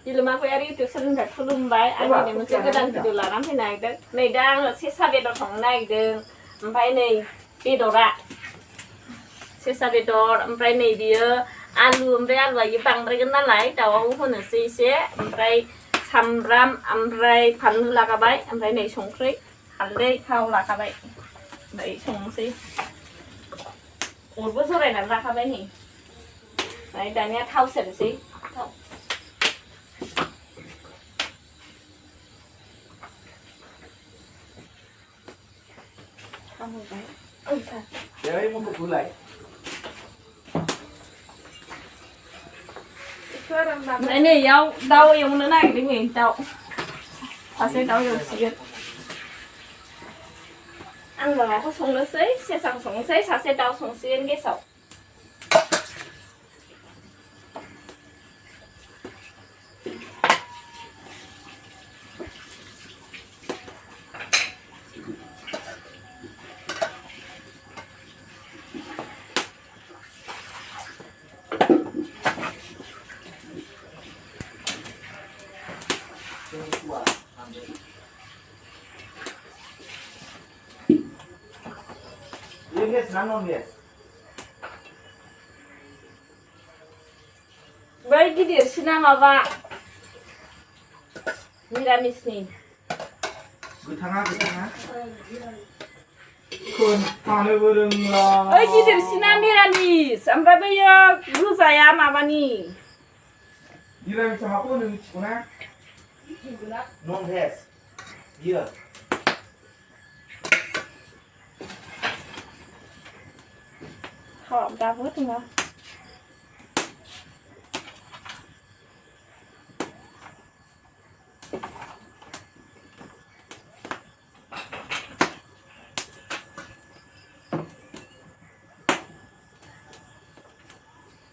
Dilema Query itu soलोंथाइ खुलुमबाय आं दिनै मोनसे गोदान भिडिअ लानानै फैनो नागिरदों नै दा आङो सेसा बेदर संनो नागिरदों ओमफ्राय नै बेदरा सेसा बेदर ओमफ्राय नै बियो आलु ओमफ्राय आलुआ इयो बांद्रायगोन नालाय दाउआव होनोसै एसे ओमफ्राय सामब्राम ओमफ्राय फानलु लागाबाय ओमफ्राय नै संख्रि हालदै थाव लाखाबाय ओमफ्राय संनोसै अरबो जरायनानै लाखाबाय नै ओमफ्राय दानिया थाव सेरनोसै थाव Đấy một cục lại. Đấy này đau em nữa này cái gì đau. Sẽ đau nhiều chuyện. Ăn vào nó sống nó xí, sẽ sang sống xí, sẽ đau sống xuyên cái sầu. Yes, none yes. Baik gidiyor sinemaba. Miramis nih. Gıtana. Kun tanı vurunla. Baik gidiyor sinem miramis. Sampai bayar ruzaya mabani. Miramis sama aku nih cikuna. Non yes. Iya. Họ ra vớt không nào?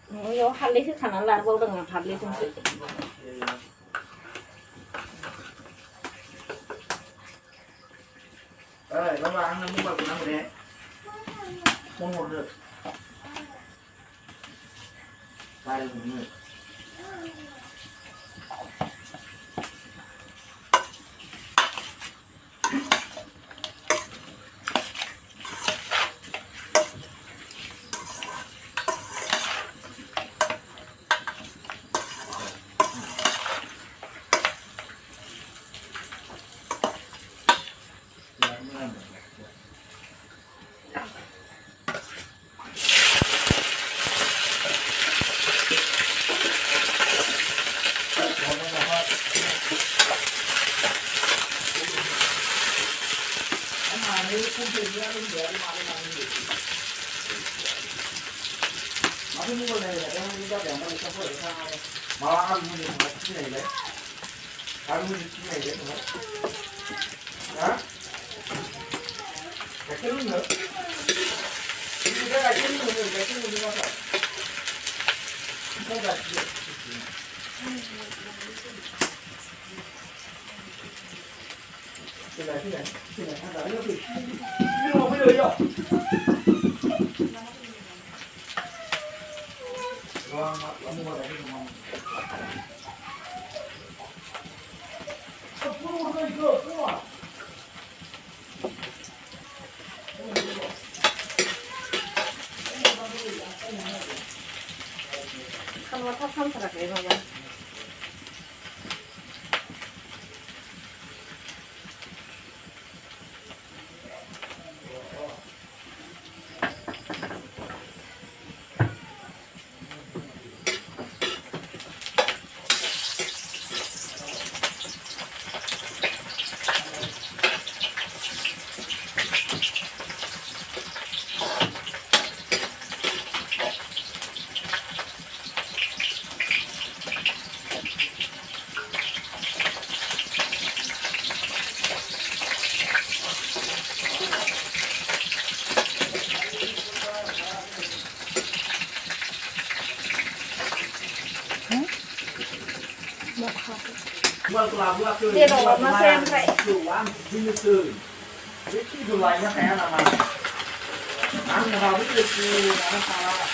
Nó hạt lấy thức khả năng là vô đừng hạt lấy trong sự. Nó mà ăn nó mua của nó một đế. Không một được. Đây là một người. Aku mau mulai dari yang ini dah, yang paling capek sama malah aku mau mulai sini deh. Aku mau sini deh, semua. Hah? Kacau ni nggak? Ini dah kacau ni apa? Kita dah sini. Sini, ada lagi. Ini mau beli ya? Kamu mau lagi mau? Sepuluh lagi semua. Kan waktu sampai lagi mana? Dia bawa masa yang kayak Jualan ini tuh. Itu jualannya kayak nama. Ang harus itu mana salah.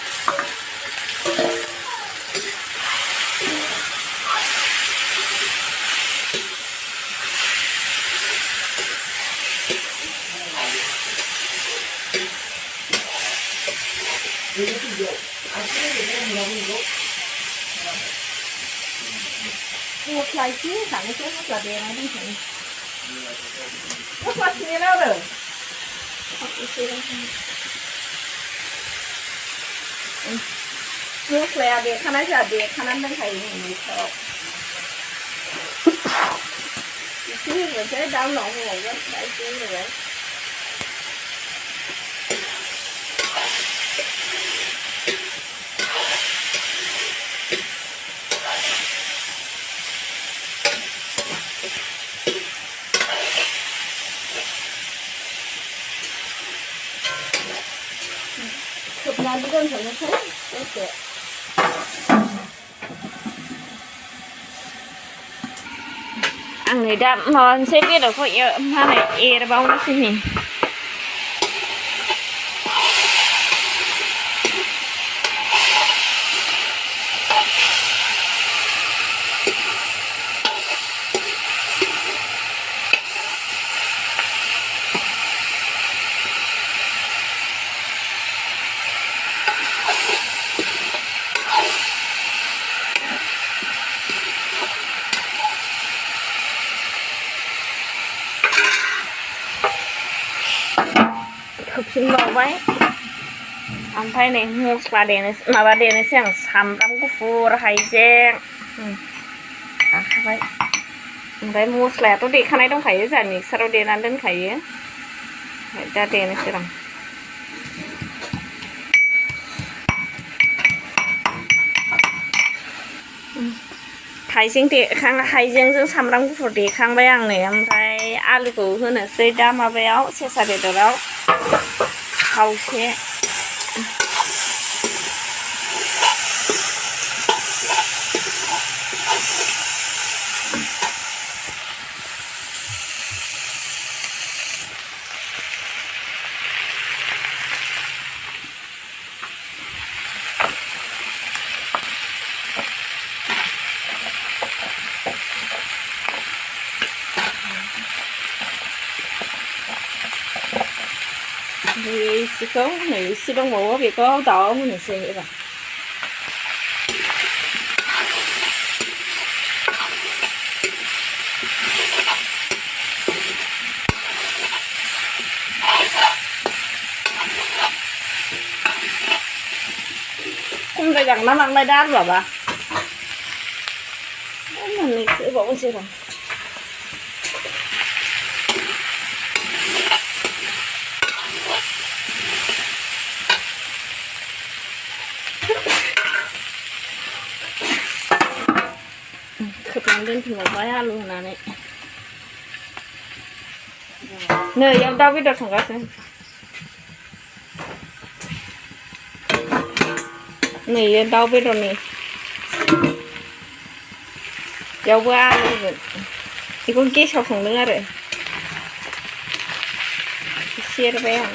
một lại chứ thằng cái chết mất là đèn này đi thằng mất là gì đâu rồi nước lè đèn khăn ấy là đèn khăn ấy đang thầy mình sợ chứ rồi thế đau nổ ngồi rất đại chứ rồi đấy chụp nhà đi đơn thử như thế ok ăn người đạm mà sẽ biết được có yêu mà này e là bao nó xin nhỉ thực sự ngầu vậy ông phải này mua bà đèn này mà bà đèn này sang sắm đám của phù ra hay giang vậy ông phải mua sẹt tôi đi khăn này don't phải giờ nhỉ sao đèn ăn đến phải á ra đèn này xem hay riêng thì khang hay riêng dương sắm đám của phù thì khang bay ăn này ông phải alu của hơn là xây đá mà béo sẽ xài được đâu hầu xe thì có này xí đông mũ vì có tỏ mình xí vậy rồi không phải rằng nó mang lại đắt rồi bà mình sẽ bỏ mình xí rồi lên thì một vài luôn nè này nơi em đâu biết được thằng cái này em đâu biết rồi nè dâu qua luôn thì con kia sao không nữa rồi chia ra bé hả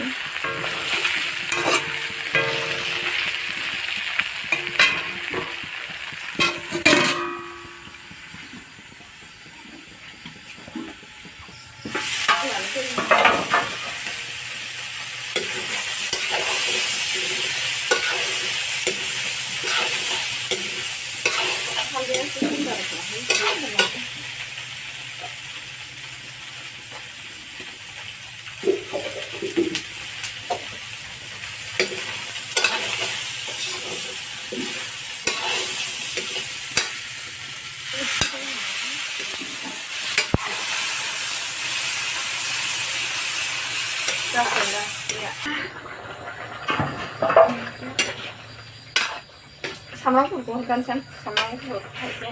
sama aku kan sama itu aja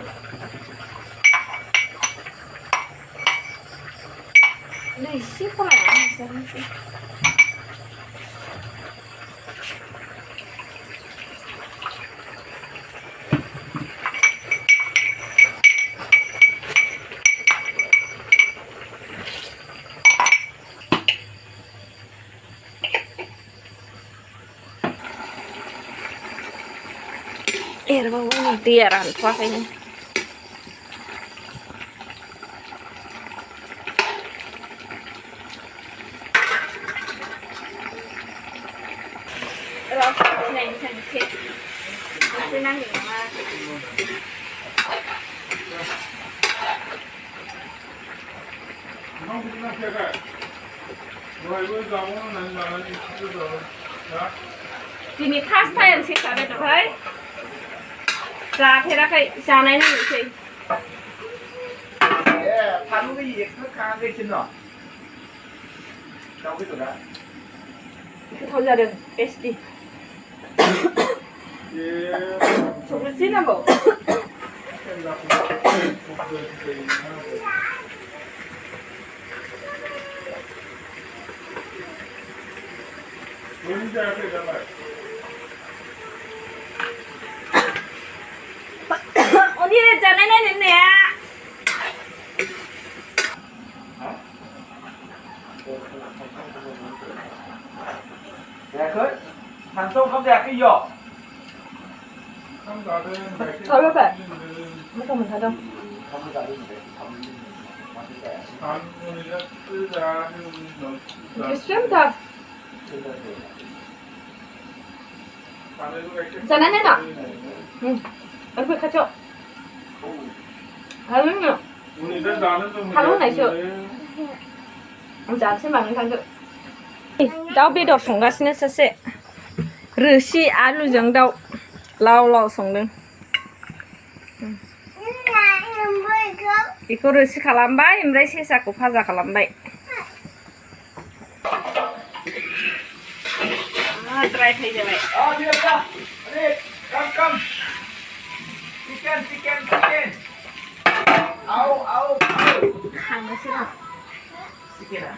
ini siapa lah misalnya sih bang ini tiaran pakainya này thành thịt, nó sẽ năng lượng mà दिनै first time सेसा बेदरहाय जाफेराखै जानाय नायनोसै फानलुबो extra खानांगौसो न' दाउ बेदरा गोथाव जादों टेस्टि संनोसै नांगौ 언니 जानाय नायनो होननाया जायाखै सानसेआव ओंखाम जायाखै इयो 잘해봐 मोजां मोनथारदों ओंखाम जादों 쌤다 जानाय नायना 응 얼굴 가져 아니면 하루 나이죠 जानोसै मानो थांदो दाउ बेदर संगासिनो सासे रोसि आलुजों दाउ लाव लाव संदों बेखौ रोसि खालामबाय ओमफ्राय सेसाखौ भाजा खालामबाय ड्राय फ्राइ जाबाय चिकेन खांनोसै ना चिकेना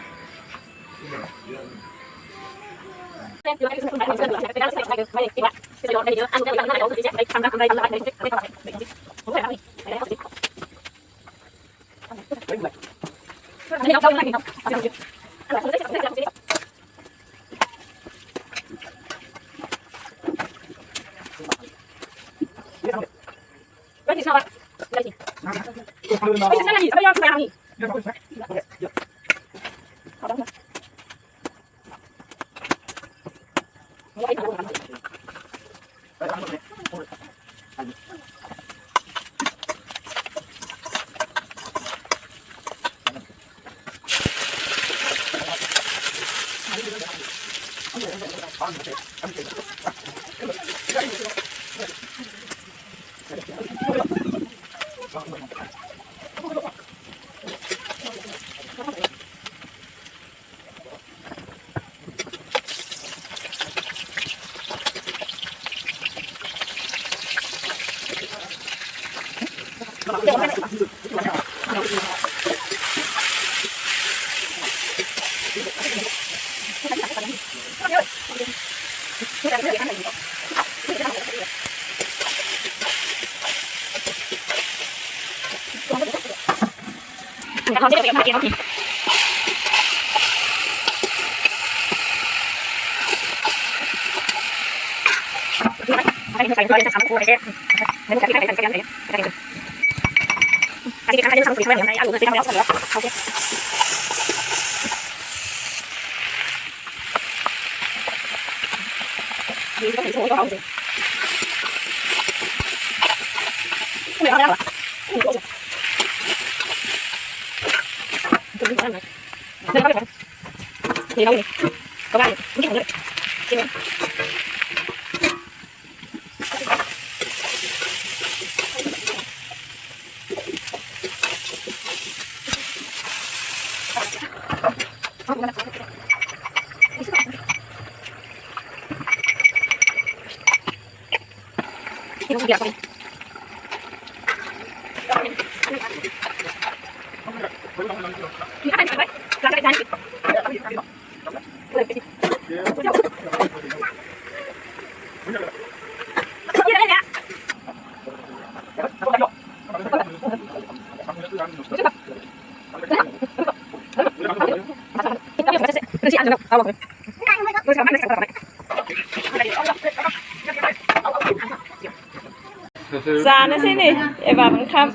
जानोसै नै एबार ओंखाम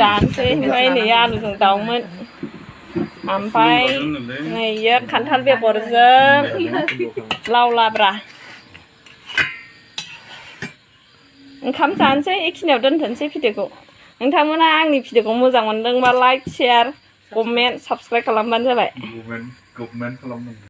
जानोसै ओमफ्राय नै आलुजों दाउमोन ओमफ्राय नै इयो खान्थाल बेगरजों लाव लाब्रा ओंखाम जानोसै एखिनियाव दोनथ'नोसै भिडिअखौ नोंथांमोना आंनि भिडिअखौ मोजां मोनदोंबा लाइक शेयार कमेन्ट साबसक्राइब खालामबानो जाबाय गभमेन्ट खालामनांगौ